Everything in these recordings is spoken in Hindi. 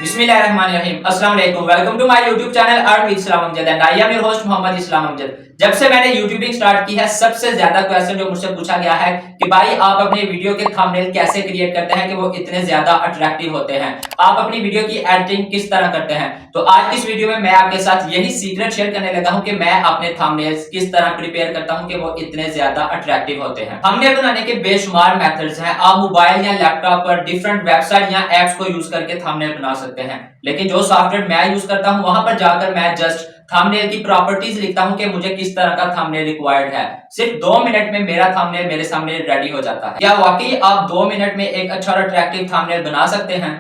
बिस्मिल्लाहिर्रहमानिर्रहीम। अस्सलाम वालेकुम। Welcome to my YouTube channel earn with Islam Amjad and I am your host Mohammad Islam Amjad. जब से मैंने यूट्यूबिंग स्टार्ट की है, सबसे ज्यादा क्वेश्चन जो मुझसे पूछा गया है कि भाई आप अपने वीडियो के थंबनेल कैसे क्रिएट करते हैं कि वो इतने ज्यादा अट्रैक्टिव होते हैं, आप अपनी वीडियो की एडिटिंग किस तरह करते हैं। तो आज की इस वीडियो में मैं आपके साथ यही सीक्रेट शेयर करने लगा हूं कि मैं अपने थंबनेल्स किस तरह प्रिपेयर करता हूं कि वो इतने ज्यादा अट्रैक्टिव होते हैं। थंबनेल बनाने के बेशुमार मेथड्स हैं। आप मोबाइल या लैपटॉप पर डिफरेंट वेबसाइट या एप्स को यूज करके थंबनेल बना सकते हैं, लेकिन जो सॉफ्टवेयर मैं यूज करता हूं वहां पर जाकर मैं जस्ट थंबनेल की प्रॉपर्टीज लिखता हूं कि मुझे किस तरह का थंबनेल रिक्वायर्ड है। सिर्फ 2 मिनट में मेरा थंबनेल मेरे सामने रेडी हो जाता है। क्या वाकई आप 2 मिनट में एक अच्छा और अट्रैक्टिव थंबनेल बना सकते हैं?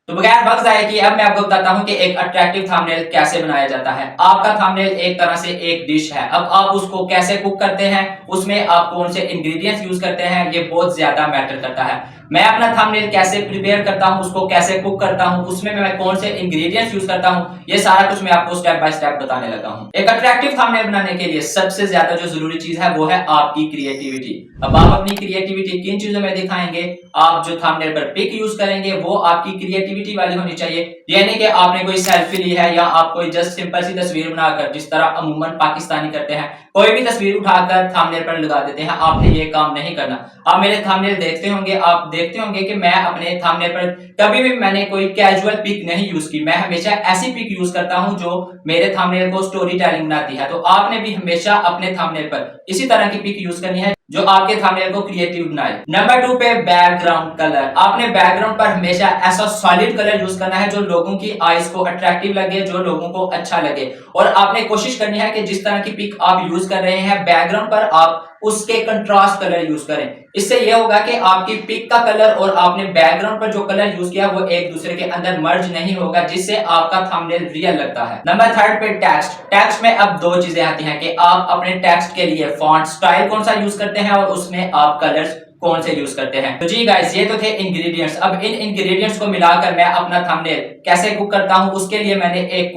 तो बगैर वक्त जाए कि अब मैं आपको बताता हूं कि एक अट्रैक्टिव थंबनेल कैसे बनाया जाता है। आपका थंबनेल एक तरह से एक डिश है। अब आप उसको कैसे कुक करते हैं, उसमें आप कौन से इंग्रेडिएंट्स यूज करते हैं, ये बहुत ज्यादा मैटर करता है। मैं अपना थंबनेल कैसे प्रिपेयर करता हूं, उसको कैसे कुक करता हूं, उसमें मैं कौन से इंग्रेडिएंट्स यूज करता हूं, ये सारा कुछ मैं आपको स्टेप बाय स्टेप बताने लगा हूं। एक अट्रैक्टिव थंबनेल बनाने के लिए सबसे ज्यादा जो जरूरी चीज है वो है आपकी क्रिएटिविटी। अब आप अपनी क्रिएटिविटी किन चीजों में दिखाएंगे? आप जो थंबनेल पर पिक यूज करेंगे वो आपकी क्रिएटिविटी वाली होनी चाहिए। ये नहीं कि आपने कोई सेल्फी ली है या आप कोई जस्ट सिंपल सी तस्वीर बनाकर, जिस तरह अमूमन पाकिस्तानी करते हैं, कोई भी तस्वीर उठाकर थंबनेल पर लगा देते हैं। आपने ये काम नहीं करना। आप मेरे थंबनेल देखते होंगे, आप देखते होंगे कि मैं अपने थंबनेल पर कभी भी मैंने कोई कैजुअल पिक नहीं यूज की। मैं हमेशा ऐसी पिक यूज करता हूं जो मेरे थंबनेल को स्टोरी टेलिंग बनाती है। तो आपने भी हमेशा अपने थंबनेल पर इसी तरह की पिक यूज करनी है जो आपके थंबनेल को क्रिएटिव बनाए। नंबर 2 पे बैकग्राउंड कलर। आपने बैकग्राउंड पर हमेशा ऐसा सॉलिड कलर यूज करना है जो लोगों की आईज को अट्रैक्टिव लगे, जो लोगों को अच्छा लगे। और आपने कोशिश करनी है कि जिस तरह की पिक आप यूज कर रहे हैं बैकग्राउंड पर, आप उसके कंट्रास्ट कलर यूज करें। इससे यह होगा कि आपकी पिक का कलर और आपने बैकग्राउंड पर जो कलर यूज किया वो एक दूसरे के अंदर मर्ज नहीं होगा, जिससे आपका थंबनेल रियल लगता है। नंबर 3 पे टेक्स्ट। टेक्स्ट में अब दो चीजें आती हैं कि आप अपने टेक्स्ट के लिए फॉन्ट स्टाइल कौन सा यूज करते हैं और उसमें आप कलर्स कौन से यूज करते हैं। तो जी गाइस, ये तो थे इंग्रेडिएंट्स। अब इन इंग्रेडिएंट्स को मिलाकर मैं अपना थंबनेल कैसे कुक करता हूं, उसके लिए मैंने एक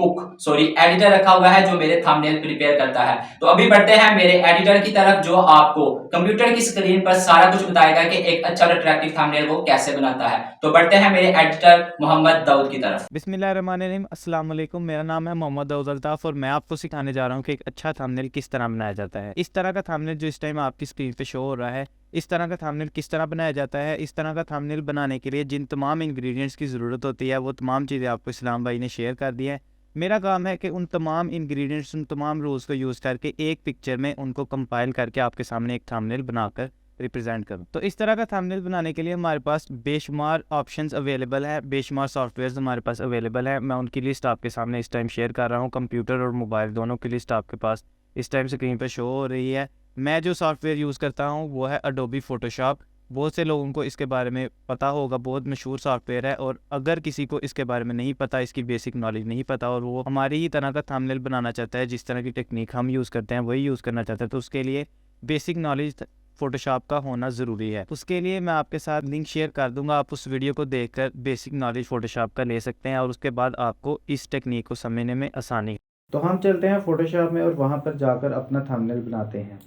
एडिटर रखा हुआ है जो मेरे थंबनेल प्रिपेयर करता है। तो अभी बढ़ते हैं मेरे एडिटर की तरफ, जो आपको कंप्यूटर की स्क्रीन पर सारा कुछ बताएगा कि एक अच्छा और अट्रैक्टिव थंबनेल वो कैसे बनाता है। तो बढ़ते हैं मेरे एडिटर मोहम्मद दाऊद की तरफ। बिस्मिल्लाहिर्रहमानिर्रहीम। अस्सलाम वालेकुम। मेरा नाम है मोहम्मद दाऊद अल्ताफ और मैं आपको सिखाने जा रहा हूँ कि एक अच्छा थंबनेल किस तरह बनाया जाता है। इस तरह का थंबनेल जो इस टाइम आपकी स्क्रीन पे शो हो रहा है, इस तरह का थंबनेल किस तरह बनाया जाता है। इस तरह का थंबनेल बनाने के लिए जिन तमाम इंग्रेडिएंट्स की ज़रूरत होती है वो तमाम चीज़ें आपको इस्लाम भाई ने शेयर कर दी है। मेरा काम है कि उन तमाम इंग्रेडिएंट्स, उन तमाम रूल्स को यूज़ करके एक पिक्चर में उनको कंपाइल करके आपके सामने एक थंबनेल बनाकर रिप्रेजेंट करूँ। तो इस तरह का थंबनेल बनाने के लिए हमारे पास बेशुमार ऑप्शंस अवेलेबल है, बेशुमार सॉफ्टवेयर्स हमारे पास अवेलेबल है। मैं उनकी लिस्ट आपके सामने इस टाइम शेयर कर रहा हूँ। कंप्यूटर और मोबाइल दोनों की लिस्ट आपके पास इस टाइम स्क्रीन पर शो हो रही है। मैं जो सॉफ्टवेयर यूज़ करता हूँ वो है अडोबी फोटोशॉप। बहुत से लोगों को इसके बारे में पता होगा, बहुत मशहूर सॉफ्टवेयर है। और अगर किसी को इसके बारे में नहीं पता, इसकी बेसिक नॉलेज नहीं पता और वो हमारी ही तरह का थंबनेल बनाना चाहता है, जिस तरह की टेक्निक हम यूज़ करते हैं वही यूज़ करना चाहता है, तो उसके लिए बेसिक नॉलेज फोटोशॉप का होना ज़रूरी है। उसके लिए मैं आपके साथ लिंक शेयर कर दूंगा, आप उस वीडियो को देखकर बेसिक नॉलेज फोटोशॉप का ले सकते हैं और उसके बाद आपको इस टेक्निक को समझने में आसानी। तो हम चलते हैं फोटोशॉप में और वहाँ पर जाकर अपना थंबनेल बनाते हैं।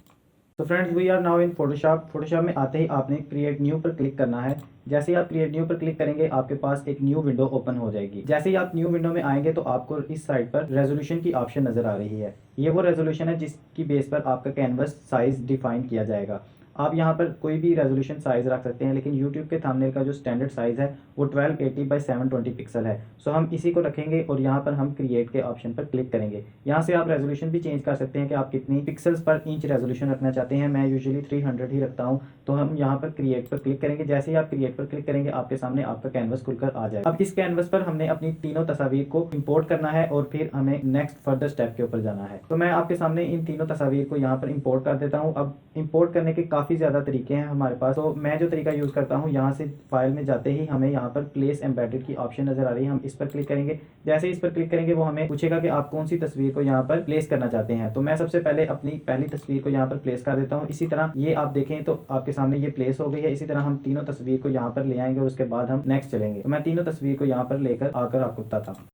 तो friends, we are now in Photoshop. Photoshop में आते ही आपने क्रिएट न्यू पर क्लिक करना है। जैसे ही आप क्रिएट न्यू पर क्लिक करेंगे आपके पास एक न्यू विंडो ओपन हो जाएगी। जैसे ही आप न्यू विंडो में आएंगे तो आपको इस साइड पर रेजोल्यूशन की ऑप्शन नज़र आ रही है। ये वो रेजोल्यूशन है जिसकी बेस पर आपका कैनवस साइज डिफाइन किया जाएगा। आप यहाँ पर कोई भी रेजोल्यूशन साइज़ रख सकते हैं, लेकिन यूट्यूब के थंबनेल का जो स्टैंडर्ड साइज़ है वो 1280 बाई 720 पिक्सल है। सो हम इसी को रखेंगे और यहाँ पर हम क्रिएट के ऑप्शन पर क्लिक करेंगे। यहाँ से आप रेजोल्यूशन भी चेंज कर सकते हैं कि आप कितनी पिक्सल्स पर इंच रेजोल्यूशन रखना चाहते हैं। मैं यूजुअली 300 ही रखता हूँ। तो हम यहाँ पर क्रिएट पर क्लिक करेंगे। जैसे ही आप क्रिएट पर क्लिक करेंगे आपके सामने आपका कैनवस खुलकर आ जाएगा। अब इस कैनवस पर हमने अपनी तीनों तस्वीर को इम्पोर्ट करना है और फिर हमें नेक्स्ट फर्दर स्टेप के ऊपर जाना है। तो मैं आपके सामने इन तीनों तस्वीर को यहाँ पर इम्पोर्ट कर देता हूँ। अब इम्पोर्ट करने के काफ़ी ज़्यादा तरीके हैं हमारे पास। तो मैं जो तरीका यूज़ करता हूँ, यहाँ से फाइल में जाते ही हमें यहाँ पर प्लेस एम्बेडेड की ऑप्शन नज़र आ रही है। हम इस पर क्लिक करेंगे। जैसे इस पर क्लिक करेंगे वो हमें पूछेगा कि आप कौन सी तस्वीर को यहाँ पर प्लेस करना चाहते हैं। तो मैं सबसे पहले अपनी पहली तस्वीर को यहाँ पर प्लेस कर देता हूँ। इसी तरह ये आप देखें तो आपके सामने ये प्लेस हो गई है। इसी तरह हम तीनों तस्वीर को यहाँ पर ले आएंगे और उसके बाद हम नेक्स्ट चलेंगे। तो मैं तीनों तस्वीर को यहाँ पर लेकर आकर आपको बताता हूँ।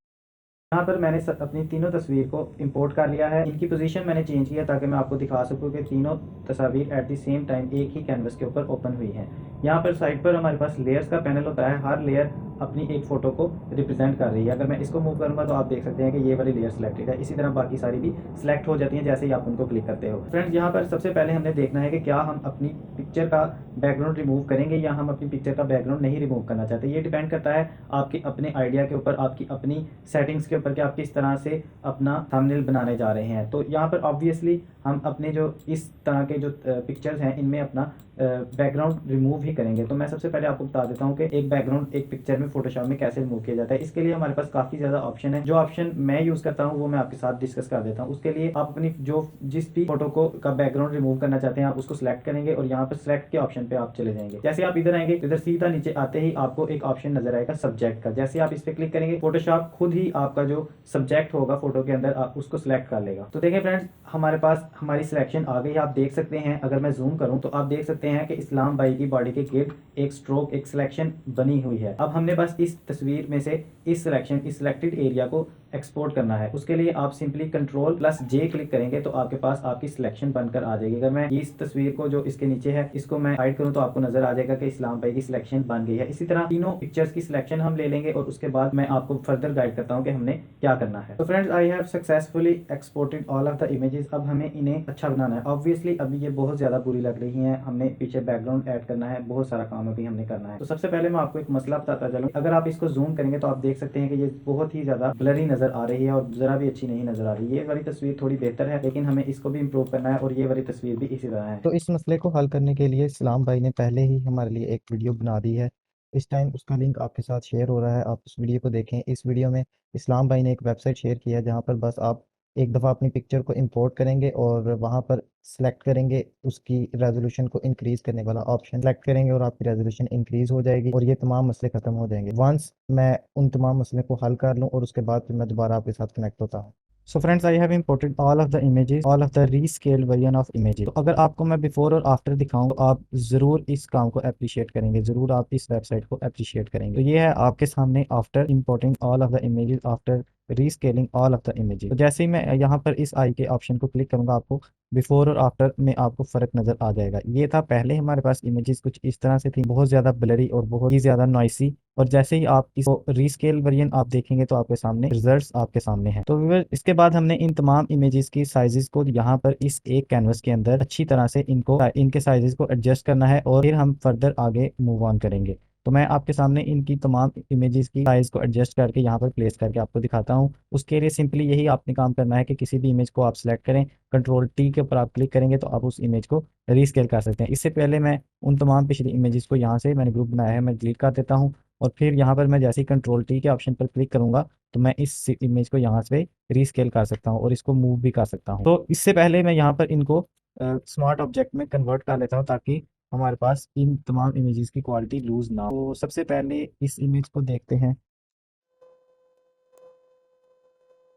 यहाँ पर मैंने अपनी तीनों तस्वीर को इंपोर्ट कर लिया है। इनकी पोजीशन मैंने चेंज किया ताकि मैं आपको दिखा सकूँ कि तीनों तस्वीर एट द सेम टाइम एक ही कैनवस के ऊपर ओपन हुई हैं। यहाँ पर साइड पर हमारे पास लेयर्स का पैनल होता है, हर लेयर अपनी एक फ़ोटो को रिप्रेजेंट कर रही है। अगर मैं इसको मूव करूँगा तो आप देख सकते हैं कि ये वाली लेयर सिलेक्टेड है। इसी तरह बाकी सारी भी सिलेक्ट हो जाती हैं जैसे ही आप उनको क्लिक करते हो। फ्रेंड्स, यहाँ पर सबसे पहले हमने देखना है कि क्या हम अपनी पिक्चर का बैकग्राउंड रिमूव करेंगे या हम अपनी पिक्चर का बैकग्राउंड नहीं रिमूव करना चाहते। ये डिपेंड करता है आपके अपने आइडिया के ऊपर, आपकी अपनी सेटिंग्स के ऊपर कि आप किस तरह से अपना थंबनेल बनाने जा रहे हैं। तो यहाँ पर ऑब्वियसली हम अपने जो इस तरह के जो पिक्चर्स हैं इनमें अपना बैकग्राउंड रिमूव ही करेंगे। तो मैं सबसे पहले आपको बता देता हूँ कि एक बैकग्राउंड एक पिक्चर में फोटोशॉप में कैसे रिमूव किया जाता है। इसके लिए हमारे पास काफ़ी ज़्यादा ऑप्शन है। जो ऑप्शन मैं यूज़ करता हूँ वो मैं आपके साथ डिस्कस कर देता हूँ। उसके लिए आप अपनी जो जिस भी फोटो को का बैकग्राउंड रिमूव करना चाहते हैं आप उसको सिलेक्ट करेंगे और यहाँ पर सिलेक्ट के ऑप्शन पे आप चले जाएंगे। जैसे आप इधर आएंगे, इधर सीधा नीचे आते ही आपको एक ऑप्शन नजर आएगा सब्जेक्ट का। जैसे आप इस पे क्लिक करेंगे फोटोशॉप खुद ही आपका जो सब्जेक्ट होगा फोटो के अंदर आप उसको सिलेक्ट कर लेगा। तो देखिए फ्रेंड्स, हमारे पास हमारी सिलेक्शन आ गई। आप देख सकते हैं, अगर मैं जूम करूं तो आप देख सकते हैं कि इस्लाम भाई की बॉडी के गिर्द एक स्ट्रोक, एक सिलेक्शन बनी हुई है। अब हमने बस इस तस्वीर में से इस सिलेक्शन, इस सिलेक्टेड एरिया को एक्सपोर्ट करना है। उसके लिए आप सिंपली Ctrl+J क्लिक करेंगे तो आपके पास आपकी सिलेक्शन बनकर आ जाएगी। अगर मैं इस तस्वीर को जो इसके नीचे है इसको मैं हाइड करूं तो आपको नजर आ जाएगा कि इस्लाम भाई की सिलेक्शन बन गई है। इसी तरह तीनों पिक्चर्स की सिलेक्शन हम ले लेंगे और उसके बाद मैं आपको फर्दर गाइड करता हूं कि हमने क्या करना है। तो friends, I have successfully exported all of the images. अब हमें इन्हें अच्छा बनाना है। ऑब्वियसली अभी ये बहुत ज्यादा बुरी लग रही है, हमने पीछे बैकग्राउंड ऐड करना है, बहुत सारा काम अभी हमने करना है। तो सबसे पहले मैं आपको एक मसला बताता चलूं। अगर आप इसको जूम करेंगे तो आप देख सकते हैं कि ये बहुत ही ज्यादा ब्लरी नजर आ रही है और जरा भी अच्छी नहीं नजर आ रही। ये वाली तस्वीर थोड़ी बेहतर है लेकिन हमें इसको भी इम्प्रूव करना है और ये वाली तस्वीर भी इसी तरह है। तो इस मसले को हल करने के लिए इस्लाम भाई ने पहले ही हमारे लिए एक वीडियो बना दी है। इस टाइम उसका लिंक आपके साथ शेयर हो रहा है, आप उस वीडियो को देखें। इस वीडियो में इस्लाम भाई ने एक वेबसाइट शेयर किया है जहाँ पर बस आप एक दफ़ा अपनी पिक्चर को इंपोर्ट करेंगे और वहाँ पर सेलेक्ट करेंगे, उसकी रेजोल्यूशन को इंक्रीज़ करने वाला ऑप्शन सेलेक्ट करेंगे और आपकी रेजोल्यूशन इंक्रीज़ हो जाएगी और ये तमाम मसले ख़त्म हो जाएंगे। वंस मैं उन तमाम मसले को हल कर लूँ और उसके बाद फिर मैं दोबारा आपके साथ कनेक्ट होता हूँ। So friends, I have imported all of the images, all of the rescale version of images. तो अगर आपको मैं बिफोर और आफ्टर दिखाऊं तो आप ज़रूर इस काम को अप्रिशिएट करेंगे, ज़रूर आप इस वेबसाइट को अप्रिशिएट करेंगे। तो ये है आपके सामने after importing all of the images, after rescaling all of the images. तो जैसे ही मैं यहाँ पर इस आई के ऑप्शन को क्लिक करूँगा आपको बिफोर और आफ्टर में आपको फ़र्क नज़र आ जाएगा। ये था पहले हमारे पास इमेजेस कुछ इस तरह से थी, बहुत ज़्यादा ब्लरी और बहुत ही ज़्यादा नॉइसी। और जैसे ही आप इसको रीस्केल वर्जन आप देखेंगे तो आपके सामने रिजल्ट्स आपके सामने हैं। तो इसके बाद हमने इन तमाम इमेजेस की साइजेस को यहाँ पर इस एक कैनवस के अंदर अच्छी तरह से इनके साइजेस को एडजस्ट करना है और फिर हम फर्दर आगे मूव ऑन करेंगे। तो मैं आपके सामने इनकी तमाम इमेजेस की साइज़ को एडजस्ट करके यहाँ पर प्लेस करके आपको दिखाता हूँ। उसके लिए सिंपली यही आपने काम करना है कि किसी भी इमेज को आप सेलेक्ट करें, Ctrl+T के ऊपर आप क्लिक करेंगे तो आप उस इमेज को रीस्केल कर सकते हैं। इससे पहले मैं उन तमाम पिछली इमेजेस को यहाँ से मैंने ग्रुप बनाया है मैं डिलीट कर देता हूँ और फिर यहाँ पर मैं जैसे ही Ctrl+T के ऑप्शन पर क्लिक करूँगा तो मैं इस इमेज को यहाँ से रीस्केल कर सकता हूँ और इसको मूव भी कर सकता हूँ। तो इससे पहले मैं यहाँ पर इनको स्मार्ट ऑब्जेक्ट में कन्वर्ट कर लेता हूँ ताकि हमारे पास इन तमाम इमेजेस की क्वालिटी लूज ना हो। तो सबसे पहले इस इमेज को देखते हैं।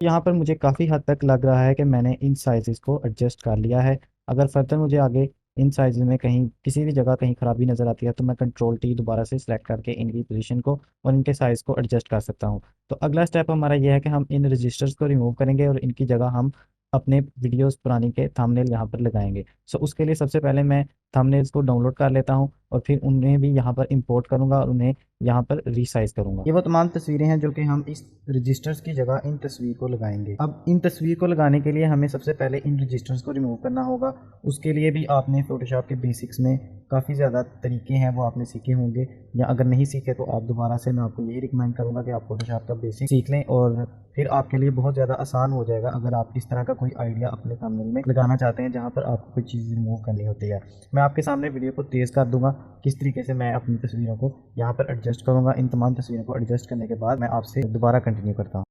यहाँ पर मुझे काफ़ी हद तक लग रहा है कि मैंने इन साइज़ को एडजस्ट कर लिया है। अगर फर्दर मुझे आगे इन साइज़ में कहीं किसी भी जगह कहीं ख़राबी नज़र आती है तो मैं Ctrl+T दोबारा से सिलेक्ट करके इनकी पोजीशन को और इनके साइज़ को एडजस्ट कर सकता हूँ। तो अगला स्टेप हमारा यह है कि हम इन रजिस्टर्स को रिमूव करेंगे और इनकी जगह हम अपने वीडियोस पुरानी के थंबनेल यहाँ पर लगाएंगे। सो उसके लिए सबसे पहले मैं थंबनेल्स को डाउनलोड कर लेता हूँ और फिर उन्हें भी यहाँ पर इंपोर्ट करूँगा और उन्हें यहाँ पर रीसाइज करूँगा। ये वो तमाम तस्वीरें हैं जो कि हम इस रजिस्टर्स की जगह इन तस्वीर को लगाएंगे। अब इन तस्वीर को लगाने के लिए हमें सबसे पहले इन रजिस्टर्स को रिमूव करना होगा। उसके लिए भी आपने फोटोशॉप के बेसिक्स में काफ़ी ज़्यादा तरीके हैं वो आपने सीखे होंगे, या अगर नहीं सीखे तो आप दोबारा से मैं आपको यही रिकमेंड करूँगा कि आप फोटोशॉप का बेसिक सीख लें और फिर आपके लिए बहुत ज़्यादा आसान हो जाएगा अगर आप इस तरह का कोई आइडिया अपने थंबनेल में लगाना चाहते हैं जहाँ पर आपको कोई चीज़ रिमूव करनी होती है। मैं आपके सामने वीडियो को तेज़ कर दूंगा किस तरीके से मैं अपनी तस्वीरों को यहाँ पर एडजस्ट करूँगा। इन तमाम तस्वीरों को एडजस्ट करने के बाद मैं आपसे दोबारा कंटिन्यू करता हूँ।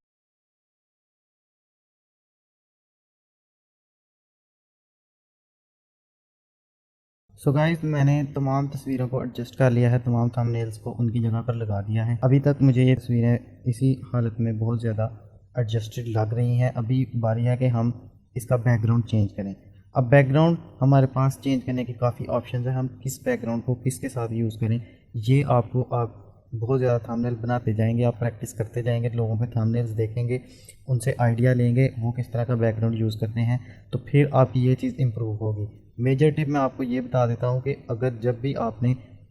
सो गाइस, मैंने तमाम तस्वीरों को एडजस्ट कर लिया है, तमाम थंबनेल्स को उनकी जगह पर लगा दिया है। अभी तक मुझे ये तस्वीरें इसी हालत में बहुत ज़्यादा एडजस्टेड लग रही हैं। अभी बारी है कि हम इसका बैकग्राउंड चेंज करें। अब बैकग्राउंड हमारे पास चेंज करने की काफ़ी ऑप्शन है। हम किस बैकग्राउंड को किसके साथ यूज़ करें ये आपको बहुत ज़्यादा थंबनेल बनाते जाएंगे, आप प्रैक्टिस करते जाएंगे, लोगों के थंबनेल्स देखेंगे, उनसे आइडिया लेंगे वो किस तरह का बैकग्राउंड यूज़ करते हैं, तो फिर आपकी ये चीज़ इम्प्रूव होगी। मेजर टिप मैं आपको ये बता देता हूँ कि अगर जब भी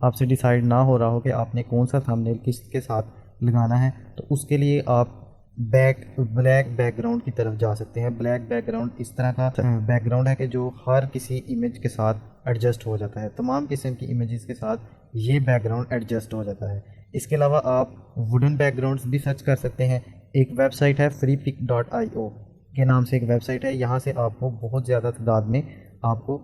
आपसे डिसाइड ना हो रहा हो कि आपने कौन सा थंबनेल किसके साथ लगाना है, तो उसके लिए आप ब्लैक बैकग्राउंड की तरफ जा सकते हैं। ब्लैक बैकग्राउंड इस तरह का बैकग्राउंड है कि जो हर किसी इमेज के साथ एडजस्ट हो जाता है, तमाम किस्म की इमेजेस के साथ ये बैकग्राउंड एडजस्ट हो जाता है। इसके अलावा आप वुडन बैकग्राउंड्स भी सर्च कर सकते हैं। एक वेबसाइट है freepik.io के नाम से एक वेबसाइट है, यहाँ से आपको बहुत ज़्यादा तादाद में आपको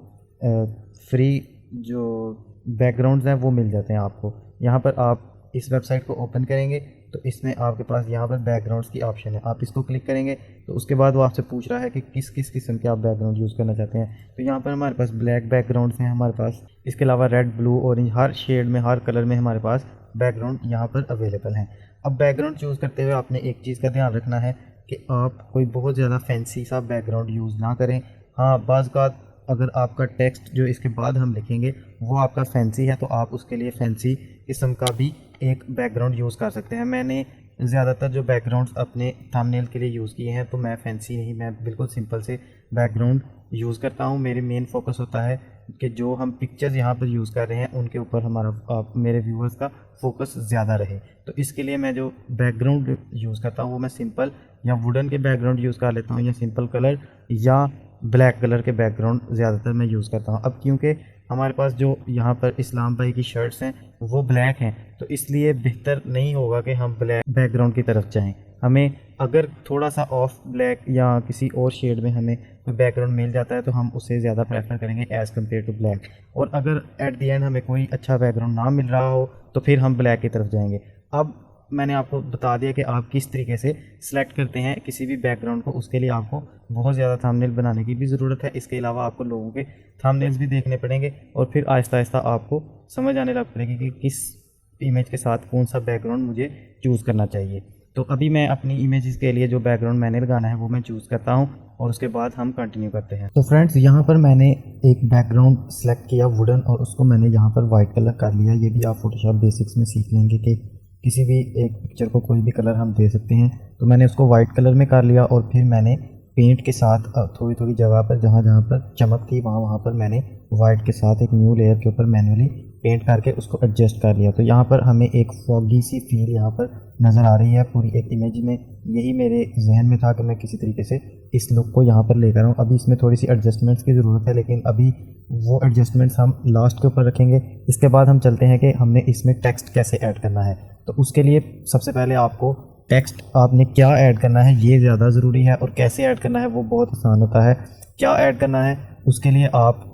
फ्री जो बैकग्राउंड्स हैं वो मिल जाते हैं। आपको यहाँ पर आप इस वेबसाइट को ओपन करेंगे तो इसमें आपके पास यहाँ पर बैकग्राउंड्स की ऑप्शन है, आप इसको क्लिक करेंगे तो उसके बाद वो आपसे पूछ रहा है कि किस किस किस्म के आप बैकग्राउंड यूज़ करना चाहते हैं। तो यहाँ पर हमारे पास ब्लैक बैकग्राउंड्स हैं हमारे पास, इसके अलावा रेड, ब्लू, ऑरेंज, हर शेड में, हर कलर में हमारे पास बैकग्राउंड यहाँ पर अवेलेबल हैं। अब बैकग्राउंड चूज़ करते हुए आपने एक चीज़ का ध्यान रखना है कि आप कोई बहुत ज़्यादा फैंसी सा बैकग्राउंड यूज़ ना करें। हाँ, बाज़ का अगर आपका टेक्स्ट जो इसके बाद हम लिखेंगे वो आपका फैंसी है तो आप उसके लिए फैंसी किस्म का भी एक बैकग्राउंड यूज़ कर सकते हैं। मैंने ज़्यादातर जो बैकग्राउंड्स अपने थंबनेल के लिए यूज़ किए हैं तो मैं फैंसी नहीं, मैं बिल्कुल सिंपल से बैकग्राउंड यूज़ करता हूँ। मेरे मेन फोकस होता है कि जो हम पिक्चर्स यहाँ पर यूज़ कर रहे हैं उनके ऊपर हमारा मेरे व्यूअर्स का फोकस ज़्यादा रहे। तो इसके लिए मैं जो बैकग्राउंड यूज़ करता हूँ वो मैं सिंपल या वुडन के बैकग्राउंड यूज़ कर लेता हूँ, या सिंपल कलर या ब्लैक कलर के बैकग्राउंड ज़्यादातर मैं यूज़ करता हूँ। अब क्योंकि हमारे पास जो यहाँ पर इस्लाम भाई की शर्ट्स हैं वो ब्लैक हैं तो इसलिए बेहतर नहीं होगा कि हम ब्लैक बैकग्राउंड की तरफ जाएं। हमें अगर थोड़ा सा ऑफ ब्लैक या किसी और शेड में हमें कोई बैकग्राउंड मिल जाता है तो हम उसे ज़्यादा प्रेफर करेंगे एज़ कम्पेयर टू ब्लैक। और अगर एट द एंड हमें कोई अच्छा बैकग्राउंड ना मिल रहा हो तो फिर हम ब्लैक की तरफ जाएंगे। अब मैंने आपको बता दिया कि आप किस तरीके से सिलेक्ट करते हैं किसी भी बैकग्राउंड को। उसके लिए आपको बहुत ज़्यादा थंबनेल बनाने की भी ज़रूरत है। इसके अलावा आपको लोगों के थंबनेल्स भी देखने पड़ेंगे और फिर आहिस्ता आहिस्ता आपको समझ आने लग पड़ेगी कि किस इमेज के साथ कौन सा बैकग्राउंड मुझे चूज़ करना चाहिए। तो अभी मैं अपनी इमेजेस के लिए जो बैकग्राउंड मैंने लगाना है वो मैं चूज़ करता हूँ और उसके बाद हम कंटिन्यू करते हैं। तो फ्रेंड्स, यहाँ पर मैंने एक बैकग्राउंड सेलेक्ट किया वुडन और उसको मैंने यहाँ पर वाइट कलर कर लिया। ये भी आप फोटोशॉप बेसिक्स में सीख लेंगे कि किसी भी एक पिक्चर को कोई भी कलर हम दे सकते हैं। तो मैंने उसको वाइट कलर में कर लिया और फिर मैंने पेंट के साथ थोड़ी थोड़ी जगह पर जहाँ जहाँ पर चमक थी वहाँ पर मैंने वाइट के साथ एक न्यू लेयर के ऊपर मैनुअली पेंट करके उसको एडजस्ट कर लिया। तो यहाँ पर हमें एक फॉगी सी फील यहाँ पर नज़र आ रही है पूरी एक इमेज में। यही मेरे जहन में था कि मैं किसी तरीके से इस लुक को यहाँ पर लेकर आऊँ। अभी इसमें थोड़ी सी एडजस्टमेंट्स की ज़रूरत है, लेकिन अभी वो एडजस्टमेंट्स हम लास्ट के ऊपर रखेंगे। इसके बाद हम चलते हैं कि हमने इसमें टेक्स्ट कैसे ऐड करना है। तो उसके लिए सबसे पहले आपको टेक्स्ट आपने क्या ऐड करना है ये ज़्यादा ज़रूरी है, और कैसे ऐड करना है वो बहुत आसान होता है। क्या ऐड करना है उसके लिए आप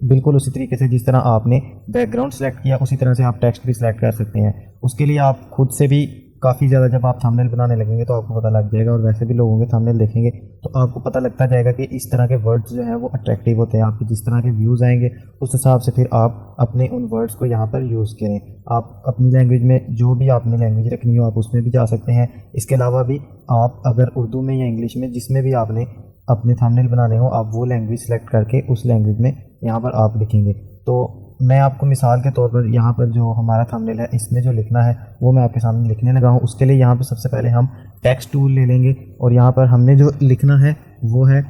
बिल्कुल उसी तरीके से जिस तरह आपने बैकग्राउंड सेलेक्ट किया उसी तरह से आप टेक्स्ट भी सिलेक्ट कर सकते हैं। उसके लिए आप खुद से भी काफ़ी ज़्यादा जब आप थंबनेल बनाने लगेंगे तो आपको पता लग जाएगा, और वैसे भी लोगों के थंबनेल देखेंगे तो आपको पता लगता जाएगा कि इस तरह के वर्ड्स जो हैं वो अट्रैक्टिव होते हैं। आपके जिस तरह के व्यूज़ आएंगे उस हिसाब से फिर आप अपने उन वर्ड्स को यहाँ पर यूज़ करें। आप अपनी लैंग्वेज में जो भी आपने लैंग्वेज रखनी हो आप उसमें भी जा सकते हैं। इसके अलावा भी आप अगर उर्दू में या इंग्लिश में जिसमें भी आपने अपने थंबनेल बनाने हो आप वो लैंग्वेज सेलेक्ट करके उस लैंग्वेज में यहाँ पर आप लिखेंगे। तो मैं आपको मिसाल के तौर पर यहाँ पर जो हमारा थंबनेल है इसमें जो लिखना है वो मैं आपके सामने लिखने लगा हूँ। उसके लिए यहाँ पर सबसे पहले हम टेक्स्ट टूल ले लेंगे और यहाँ पर हमने जो लिखना है वो है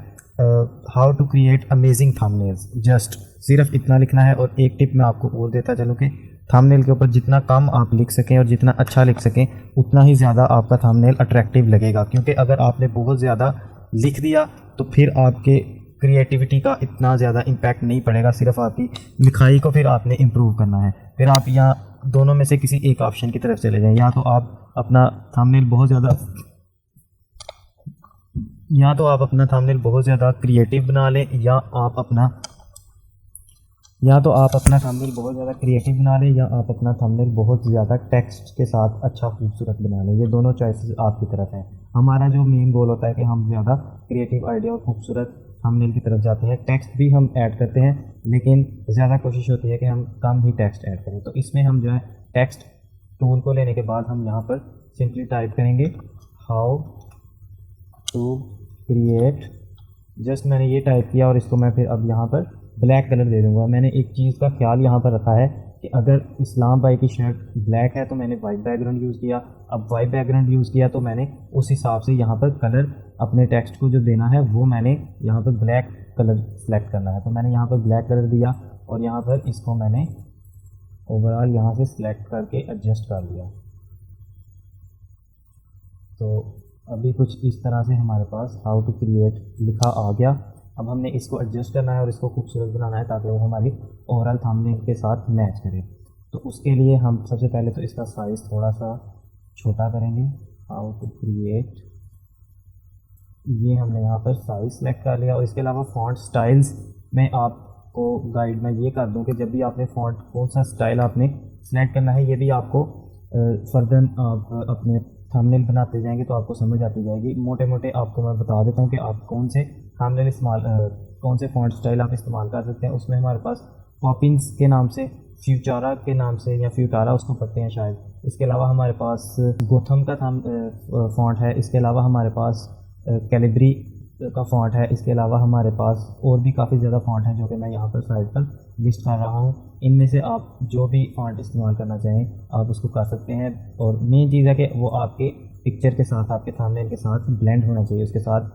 how to create amazing thumbnails. Just सिर्फ इतना लिखना है। और एक टिप मैं आपको और देता चलूँ कि थंबनेल के ऊपर जितना कम आप लिख सकें और जितना अच्छा लिख सकें उतना ही ज़्यादा आपका थंबनेल अट्रैक्टिव लगेगा। क्योंकि अगर आपने बहुत ज़्यादा लिख दिया तो फिर आपके क्रिएटिविटी का इतना ज़्यादा इम्पैक्ट नहीं पड़ेगा, सिर्फ आपकी लिखाई को फिर आपने इम्प्रूव करना है। फिर आप यहाँ दोनों में से किसी एक ऑप्शन की तरफ चले जाएं। या तो आप अपना थंबनेल बहुत क्रिएटिव बना लें, या आप अपना थंबनेल बहुत ज़्यादा टेक्स्ट के साथ अच्छा खूबसूरत बना लें। ये दोनों चॉइसेस आपकी तरफ हैं। हमारा जो मेन गोल होता है कि हम ज़्यादा क्रिएटिव आइडिया और खूबसूरत थंबनेल की तरफ जाते हैं। टेक्स्ट भी हम ऐड करते हैं लेकिन ज़्यादा कोशिश होती है कि हम कम ही टेक्स्ट ऐड करें। तो इसमें हम जो है टेक्स्ट टूल को लेने के बाद हम यहाँ पर सिंपली टाइप करेंगे हाउ टू क्रिएट। जस्ट मैंने ये टाइप किया और इसको मैं फिर अब यहाँ पर ब्लैक कलर दे दूँगा। मैंने एक चीज़ का ख्याल यहाँ पर रखा है कि अगर इस्लाम भाई की शर्ट ब्लैक है तो मैंने वाइट बैकग्राउंड यूज़ किया, अब वाइट बैकग्राउंड यूज़ किया तो मैंने उस हिसाब से यहाँ पर कलर अपने टेक्स्ट को जो देना है वो मैंने यहाँ पर ब्लैक कलर सेलेक्ट करना है। तो मैंने यहाँ पर ब्लैक कलर दिया और यहाँ पर इसको मैंने ओवरऑल यहाँ से सिलेक्ट करके एडजस्ट कर लिया। तो अभी कुछ इस तरह से हमारे पास हाउ टू क्रिएट लिखा आ गया। अब हमने इसको एडजस्ट करना है और इसको खूबसूरत बनाना है ताकि वो हमारी ओवरऑल थंबनेल के साथ मैच करे। तो उसके लिए हम सबसे पहले तो इसका साइज़ थोड़ा सा छोटा करेंगे। हाउ टू क्रिएट, ये हमने यहाँ पर साइज़ सेलेक्ट कर लिया। और इसके अलावा फ़ॉन्ट स्टाइल्स में आपको गाइड मैं ये कर दूँ कि जब भी आपने फ़ॉन्ट कौन सा स्टाइल आपने सेलेक्ट करना है, ये भी आपको फर्दर आप अपने थंबनेल बनाते जाएंगे तो आपको समझ आती जाएगी। मोटे मोटे आपको मैं बता देता हूँ कि आप कौन से थंबनेल कौन से फ़ॉन्ट स्टाइल आप इस्तेमाल कर सकते हैं। उसमें हमारे पास पॉपिंग्स के नाम से, फ्यूचारा के नाम से या फ्यूटारा उसको पढ़ते हैं शायद। इसके अलावा हमारे पास गोथम का फ़ॉन्ट है। इसके अलावा हमारे पास कैलिब्री का फ़ॉन्ट है। इसके अलावा हमारे पास और भी काफ़ी ज़्यादा फ़ॉन्ट हैं जो कि मैं यहाँ पर साइड पर लिस्ट कर रहा हूँ। इनमें से आप जो भी फ़ॉन्ट इस्तेमाल करना चाहें आप उसको कर सकते हैं। और मेन चीज़ है कि वो आपके पिक्चर के साथ, आपके थंबनेल के साथ ब्लेंड होना चाहिए, उसके साथ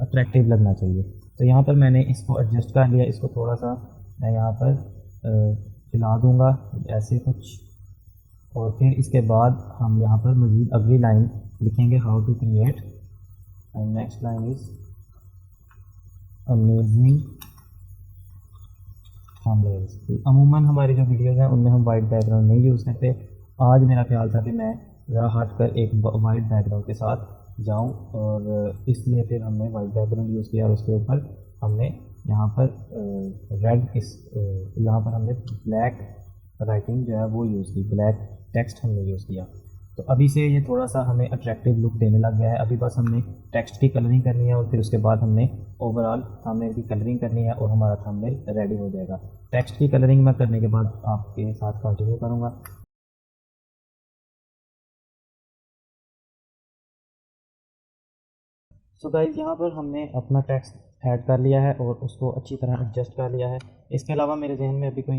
अट्रैक्टिव लगना चाहिए। तो यहाँ पर मैंने इसको एडजस्ट कर लिया। इसको थोड़ा सा मैं यहाँ पर हिला दूँगा ऐसे कुछ, और फिर इसके बाद हम यहाँ पर मज़ीद अगली लाइन लिखेंगे how to create, and next line is amazing thumbnails. अमूमन हमारी जो वीडियोज़ हैं उनमें हम वाइट बैकग्राउंड नहीं यूज़ करते। आज मेरा ख्याल था कि मैं ज़रा हट कर एक वाइट बैकग्राउंड के साथ जाऊं, और इसलिए फिर हमने वाइट बैकग्राउंड यूज़ किया। और उसके ऊपर हमने यहाँ पर यहाँ पर हमने ब्लैक राइटिंग जो है वो यूज़ की, ब्लैक टेक्स्ट हमने यूज़ किया। तो अभी से ये थोड़ा सा हमें अट्रैक्टिव लुक देने लग गया है। अभी बस हमने टेक्स्ट की कलरिंग करनी है और फिर उसके बाद हमने ओवरऑल थंबनेल की कलरिंग करनी है और हमारा थंबनेल रेडी हो जाएगा। टेक्स्ट की कलरिंग मैं करने के बाद आपके साथ कंटिन्यू करूँगा। सो गाइस, यहाँ पर हमने अपना टेक्स्ट ऐड कर लिया है और उसको अच्छी तरह एडजस्ट कर लिया है। इसके अलावा मेरे जहन में अभी कोई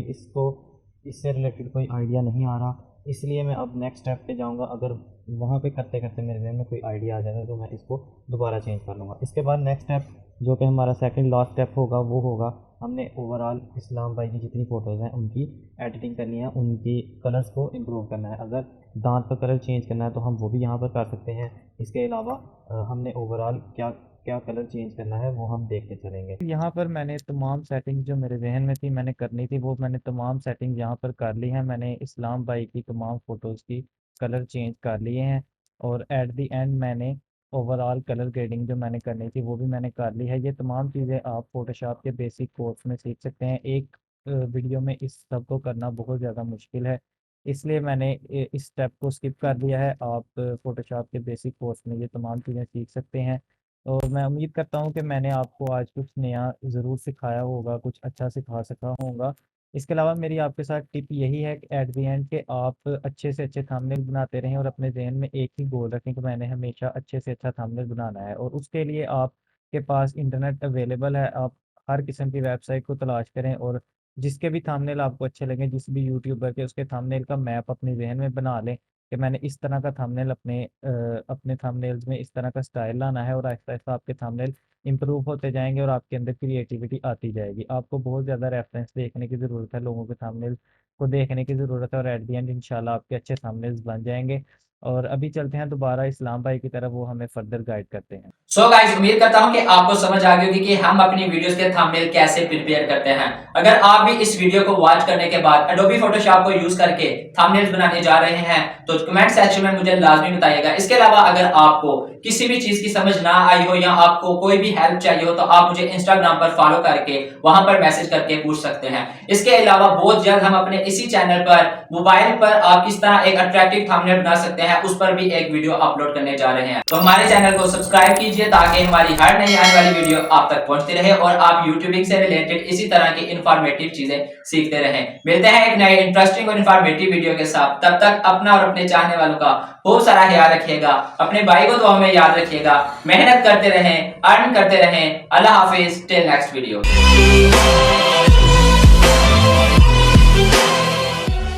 इससे रिलेटेड कोई आइडिया नहीं आ रहा, इसलिए मैं अब नेक्स्ट स्टेप पे जाऊंगा। अगर वहाँ पे करते करते मेरे जहन में कोई आइडिया आ जाएगा तो मैं इसको दोबारा चेंज कर लूँगा। इसके बाद नेक्स्ट स्टेप जो कि हमारा सेकंड लास्ट स्टेप होगा वो होगा हमने ओवरऑल इस्लाम भाई की जितनी फ़ोटोज़ हैं उनकी एडिटिंग करनी है, उनकी कलर्स को इम्प्रूव करना है। अगर दांत का कलर चेंज करना है तो हम वो भी यहाँ पर कर सकते हैं। इसके अलावा हमने ओवरऑल क्या क्या कलर चेंज करना है वो हम देखते चलेंगे। यहाँ पर मैंने तमाम सेटिंग जो मेरे जहन में थी मैंने करनी थी वो मैंने तमाम सेटिंग यहाँ पर कर ली है। मैंने इस्लाम भाई की तमाम फ़ोटोज़ की कलर चेंज कर लिए हैं और एट दी एंड मैंने ओवरऑल कलर ग्रेडिंग जो मैंने करनी थी वो भी मैंने कर ली है। ये तमाम चीज़ें आप फोटोशॉप के बेसिक कोर्स में सीख सकते हैं। एक वीडियो में इस सब को करना बहुत ज़्यादा मुश्किल है, इसलिए मैंने इस स्टेप को स्किप कर दिया है। आप फोटोशॉप के बेसिक कोर्स में ये तमाम चीज़ें सीख सकते हैं। और मैं उम्मीद करता हूँ कि मैंने आपको आज कुछ नया ज़रूर सिखाया होगा, कुछ अच्छा सिखा सका होगा। इसके अलावा मेरी आपके साथ टिप यही है कि एट द एंड के आप अच्छे से अच्छे थंबनेल बनाते रहें और अपने ज़हन में एक ही गोल रखें कि मैंने हमेशा अच्छे से अच्छा थंबनेल बनाना है। और उसके लिए आपके पास इंटरनेट अवेलेबल है, आप हर किस्म की वेबसाइट को तलाश करें और जिसके भी थंबनेल आपको अच्छे लगें, जिस भी यूट्यूबर के, उसके थंबनेल का मैप अपने ज़हन में बना लें कि मैंने इस तरह का थंबनेल अपने थंबनेल्स में इस तरह का स्टाइल लाना है। और आहिस्ता-आहिस्ता आपके थंबनेल इम्प्रूव होते जाएँगे और आपके अंदर क्रिएटिविटी आती जाएगी। आपको बहुत ज़्यादा रेफ़रेंस देखने की ज़रूरत है, लोगों के थंबनेल को देखने की ज़रूरत है और एट द एंड इंशाल्लाह आपके अच्छे थंबनेल्स बन जाएँगे। और अभी चलते हैं दोबारा इस्लाम भाई की तरफ, वो हमें फर्दर गाइड करते हैं। सो गाइस, उम्मीद करता हूं कि आपको समझ आ गई होगी कि हम अपनी वीडियोस के थंबनेल कैसे प्रिपेयर करते हैं। अगर आप भी इस वीडियो को वॉच करने के बाद एडोबी फोटोशॉप को यूज करके थंबनेल्स बनाने जा रहे हैं तो कमेंट सेक्शन में मुझे लाजमी बताइएगा। इसके अलावा अगर आपको किसी भी चीज की समझ ना आई हो या आपको कोई भी हेल्प चाहिए हो तो आप मुझे इंस्टाग्राम पर फॉलो करके वहां पर मैसेज करके पूछ सकते हैं। इसके अलावा बहुत जल्द हम अपने इसी चैनल पर मोबाइल पर आप किस तरह एक अट्रैक्टिव थंबनेल बना सकते हैं उस पर भी एक वीडियो अपलोड करने जा रहे हैं। तो हमारे चैनल को सब्सक्राइब कीजिए ताकि हमारी हर नई आने वाली वीडियो आप तक पहुंचती रहे और आप यूट्यूबिंग से रिलेटेड इसी तरह की इंफॉर्मेटिव चीजें सीखते रहें। मिलते हैं एक नए इंटरेस्टिंग और इंफॉर्मेटिव वीडियो के साथ। तब तक अपना और अपने चाहने वालों का बहुत सारा ख्याल रखिएगा। अपने भाई को तो हमें याद रखिएगा। मेहनत करते रहें, अर्न करते रहें। अल्लाह हाफिज, टिल नेक्स्ट वीडियो।